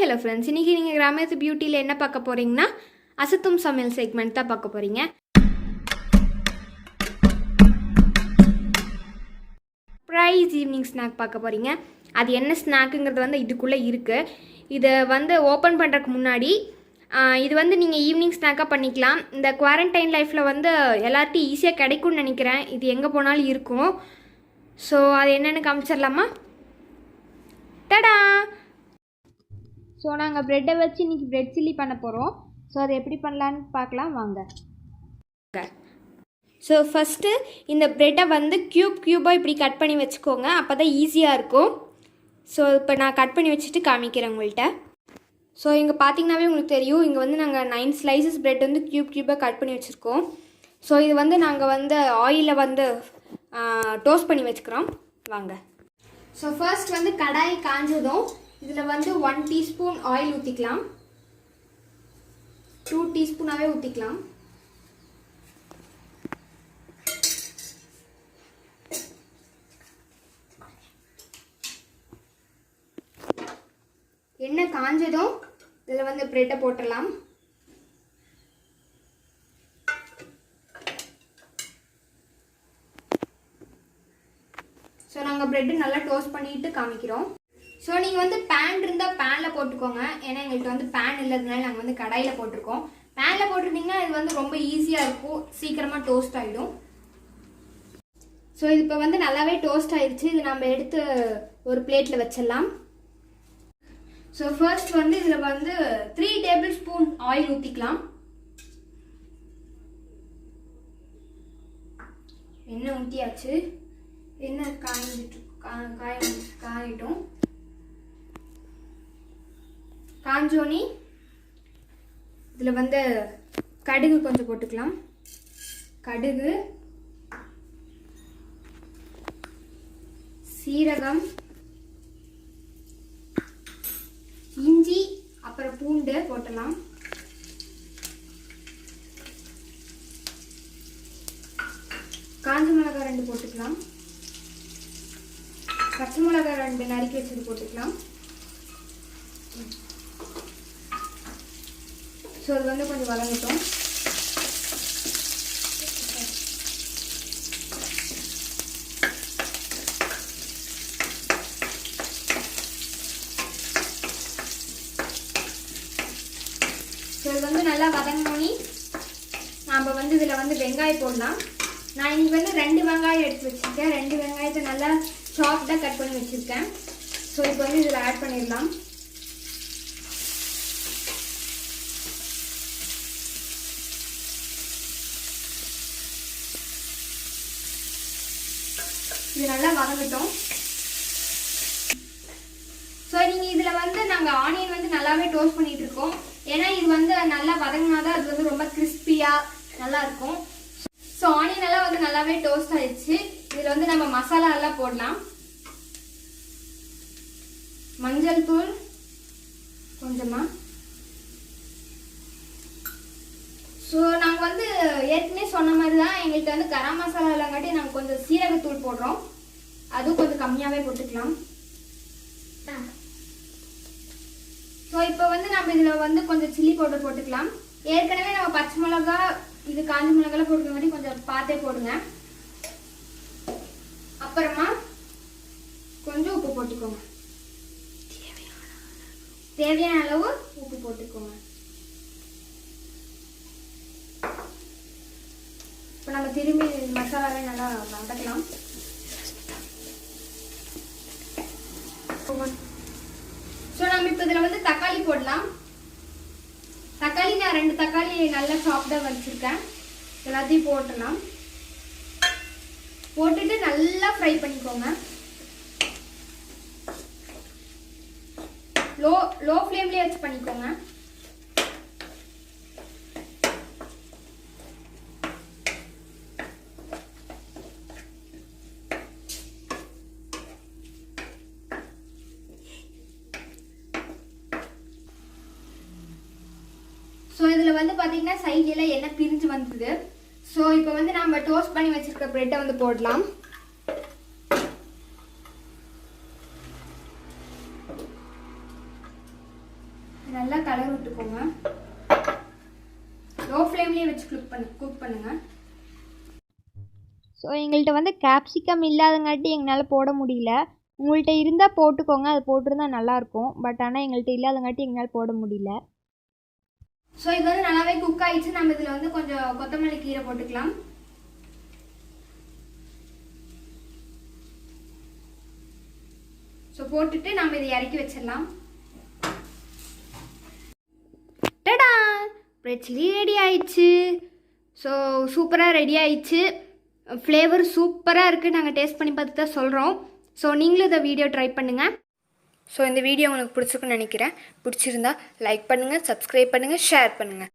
Hello friends, இன்றைக்கி நீங்கள் கிராமத்து பியூட்டியில் என்ன பார்க்க போகிறீங்கன்னா அசத்தும் சமையல் செக்மெண்ட் தான் பார்க்க போகிறீங்க. ப்ரைஸ் ஈவினிங் ஸ்நாக் பார்க்க போகிறீங்க. அது என்ன ஸ்நாக்குங்கிறது வந்து இதுக்குள்ளே இருக்குது. இதை வந்து ஓப்பன் பண்ணுறதுக்கு முன்னாடி இது வந்து நீங்கள் ஈவினிங் ஸ்நாக்காக பண்ணிக்கலாம். இந்த குவாரண்டைன் லைஃப்பில் வந்து எல்லார்ட்டையும் ஈஸியாக கிடைக்கும்னு நினைக்கிறேன். இது எங்கே போனாலும் இருக்கும். ஸோ அது என்னென்னு காமிச்சிடலாமா? டடா! ஸோ நாங்கள் ப்ரெட்டை வச்சு இன்றைக்கி ப்ரெட் சில்லி பண்ண போகிறோம். ஸோ அதை எப்படி பண்ணலான்னு பார்க்கலாம் வாங்க. ஸோ ஃபஸ்ட்டு இந்த ப்ரெட்டை வந்து க்யூபாக இப்படி கட் பண்ணி வச்சுக்கோங்க. அப்போ தான் ஈஸியாக இருக்கும். ஸோ இப்போ நான் கட் பண்ணி வச்சுட்டு காமிக்கிறேன் உங்கள்கிட்ட. ஸோ இங்கே பார்த்தீங்கன்னாவே உங்களுக்கு தெரியும், இங்கே வந்து நாங்கள் 9 ஸ்லைசஸ் ப்ரெட் வந்து க்யூபாக கட் பண்ணி வச்சுருக்கோம். ஸோ இது வந்து நாங்கள் வந்து ஆயிலில் வந்து டோஸ்ட் பண்ணி வச்சுக்கிறோம் வாங்க. ஸோ ஃபர்ஸ்ட் வந்து கடாய் காஞ்சதும் இதில் வந்து 1 டீஸ்பூன் ஆயில் ஊற்றிக்கலாம். 2 டீஸ்பூனாகவே ஊற்றிக்கலாம். எண்ணெய் காஞ்சதும் இதில் வந்து ப்ரெட்டை போட்டுடலாம். ஸோ நாங்கள் ப்ரெட்டு நல்லா டோஸ்ட் பண்ணிட்டு காமிக்கிறோம். ஸோ நீங்கள் வந்து பேன் இருந்தால் பேனில் போட்டுக்கோங்க. ஏன்னா எங்கள்கிட்ட வந்து பேன் இல்லாததுனால நாங்கள் வந்து கடாயில் போட்டிருக்கோம். பேனில் போட்டிருந்தீங்கன்னா இது வந்து ரொம்ப ஈஸியாக இருக்கும், சீக்கிரமாக டோஸ்ட் ஆகிடும். ஸோ இது இப்போ வந்து நல்லாவே டோஸ்ட் ஆகிடுச்சு. இது நம்ம எடுத்து ஒரு பிளேட்டில் வச்சிடலாம். ஸோ ஃபர்ஸ்ட் வந்து இதில் வந்து 3 டேபிள் ஸ்பூன் ஆயில் ஊற்றிக்கலாம். எண்ணெய் ஊற்றியாச்சு. எண்ணெய் காயிட்டும். காஞ்சோனி இதில் வந்து கடுகு கொஞ்சம் போட்டுக்கலாம். கடுகு, சீரகம், இஞ்சி, அப்புறம் பூண்டு போட்டலாம். காஞ்ச மிளகாய் 2 போட்டுக்கலாம். பச்சை மிளகாய் 2 நறுக்கி வச்சது போட்டுக்கலாம். ஸோ அது வந்து கொஞ்சம் வதங்கட்டும். ஸோ இது வந்து நல்லா வதங்கினோன்னே நாம் வந்து இதில் வந்து வெங்காயம் போடலாம். நான் இன்னைக்கு வந்து 2 வெங்காயம் எடுத்து வச்சுருக்கேன். 2 வெங்காயத்தை நல்லா சாப்டாக கட் பண்ணி வச்சுருக்கேன். ஸோ இப்போ வந்து இதில் ஆட் பண்ணிடலாம். இது நல்லா வதங்கட்டும். ஸோ நீங்கள் இதில் வந்து நாங்கள் ஆனியன் வந்து நல்லாவே டோஸ்ட் பண்ணிட்டு இருக்கோம். ஏன்னா இது வந்து நல்லா வதங்கினாதான் அது வந்து ரொம்ப கிறிஸ்பியாக நல்லா இருக்கும். ஸோ ஆனியன் எல்லாம் வந்து நல்லாவே டோஸ்ட் ஆயிடுச்சு. இதில் வந்து நம்ம மசாலா எல்லாம் போடலாம். மஞ்சள் தூள் கொஞ்சமாக. ஸோ நாங்கள் வந்து ஏற்கனவே சொன்ன மாதிரி தான் எங்கள்கிட்ட வந்து கரம் மசாலா இல்லைங்காட்டி நாங்கள் கொஞ்சம் சீரகத்தூள் போடுறோம். அதுவும் கொஞ்சம் கம்மியாகவே போட்டுக்கலாம். ஸோ இப்போ வந்து நம்ம இதில் வந்து கொஞ்சம் சில்லி பவுடர் போட்டுக்கலாம். ஏற்கனவே நம்ம பச்சை மிளகா, இது காஞ்ச மிளகாலாம் போட்டுக்காட்டி கொஞ்சம் பார்த்தே போடுங்க. அப்புறமா கொஞ்சம் உப்பு போட்டுக்கோங்க. தேவையான அளவு உப்பு போட்டுக்கோங்க. இப்போ நம்ம திரும்பி மசாலாவே நல்லா வதக்கலாம். ஸோ நம்ம இப்போ இதில் வந்து தக்காளி போடலாம். தக்காளி நான் 2 தக்காளி நல்லா சாஃப்டாக வச்சுருக்கேன். எல்லாத்தையும் போட்டுடலாம். போட்டுட்டு நல்லா ஃப்ரை பண்ணிக்கோங்க. லோ ஃப்ளேம்லேயே வச்சு பண்ணிக்கோங்க. ஸோ இதில் வந்து பார்த்தீங்கன்னா சைட்லாம் எண்ணெய் பிரிஞ்சு வந்தது. ஸோ இப்போ வந்து நம்ம டோஸ்ட் பண்ணி வச்சுருக்க ப்ரெட்டை வந்து போடலாம். ஸோ எங்கள்கிட்ட வந்து கேப்சிகம் இல்லாதங்காட்டி எங்களால் போட முடியல. உங்கள்கிட்ட இருந்தால் போட்டுக்கோங்க, அது போட்டிருந்தா நல்லாயிருக்கும். பட் ஆனால் எங்கள்கிட்ட இல்லாதங்காட்டி எங்களால் போட முடியல. ஸோ இது வந்து நல்லாவே குக் ஆகிடுச்சு. நம்ம இதில் வந்து கொஞ்சம் கொத்தமல்லி கீரை போட்டுக்கலாம். ஸோ போட்டுட்டு நம்ம இதை இறக்கி வச்சிடலாம். டடா, பிரெட் சில்லி ரெடி ஆயிடுச்சு. ஸோ சூப்பராக ரெடி ஆயிடுச்சு. ஃப்ளேவர் சூப்பராக இருக்குது. நாங்கள் டேஸ்ட் பண்ணி பார்த்து தான் சொல்கிறோம். ஸோ நீங்களும் இந்த வீடியோ ட்ரை பண்ணுங்கள். ஸோ இந்த வீடியோ உங்களுக்கு பிடிச்சிருக்குன்னு நினைக்கிறேன். பிடிச்சிருந்தா லைக் பண்ணுங்கள், சப்ஸ்கிரைப் பண்ணுங்கள், ஷேர் பண்ணுங்கள்.